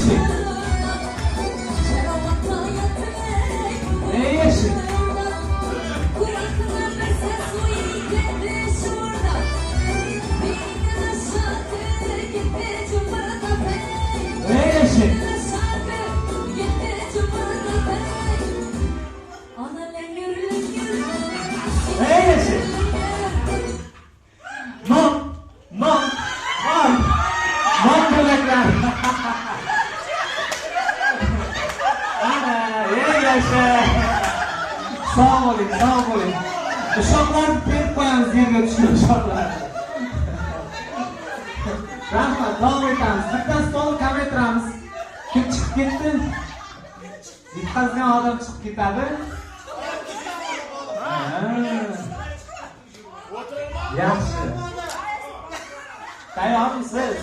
yaşın. Ne yaşın? Ne yaşın? Ne yaşın? Mom, mom, mom, mom bebekler. Ana, ey yaşa. Sağ olun, sağ olun. Uşaklar bir koyarız yerine düşüyor uşaklar. Rahmat, devam etamiz. Bitta stol kam ettiramiz. Kim chiqib ketdi? Yutqazgan odam chiqib ketadi. Yaxshi. Tayyormisiz?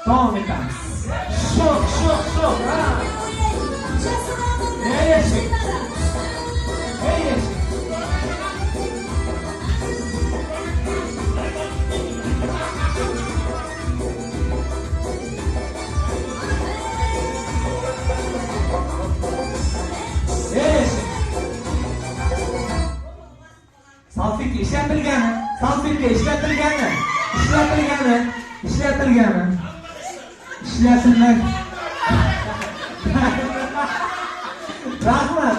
Devam etamiz. Şok. Ne yaşın? Ne yaşın? Salfetli işletilgani, işletilmay.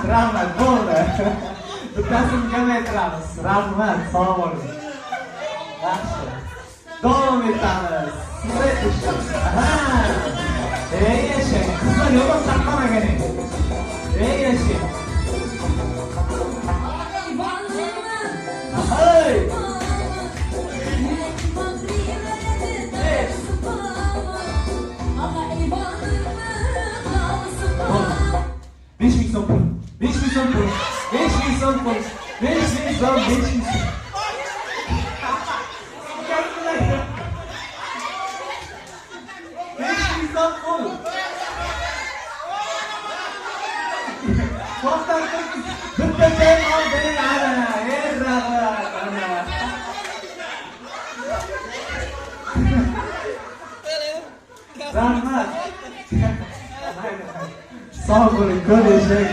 Rahmat, bo'ldi. Bittasini kamaytiramiz. Rahmat, sog' bo'ling. Yaxshi. Davom etamiz. Ey yashang, qizlar yo'q saqlamaganing. Ey yashang. Hey! 5.000 so'm pul. 5.000 so'm pul. 5.000 so'm pul. 5.000 so'm, 5.000 so'm. Bitta sen ol bering ana. Rahmat. Sağ olun, ko'rishdik.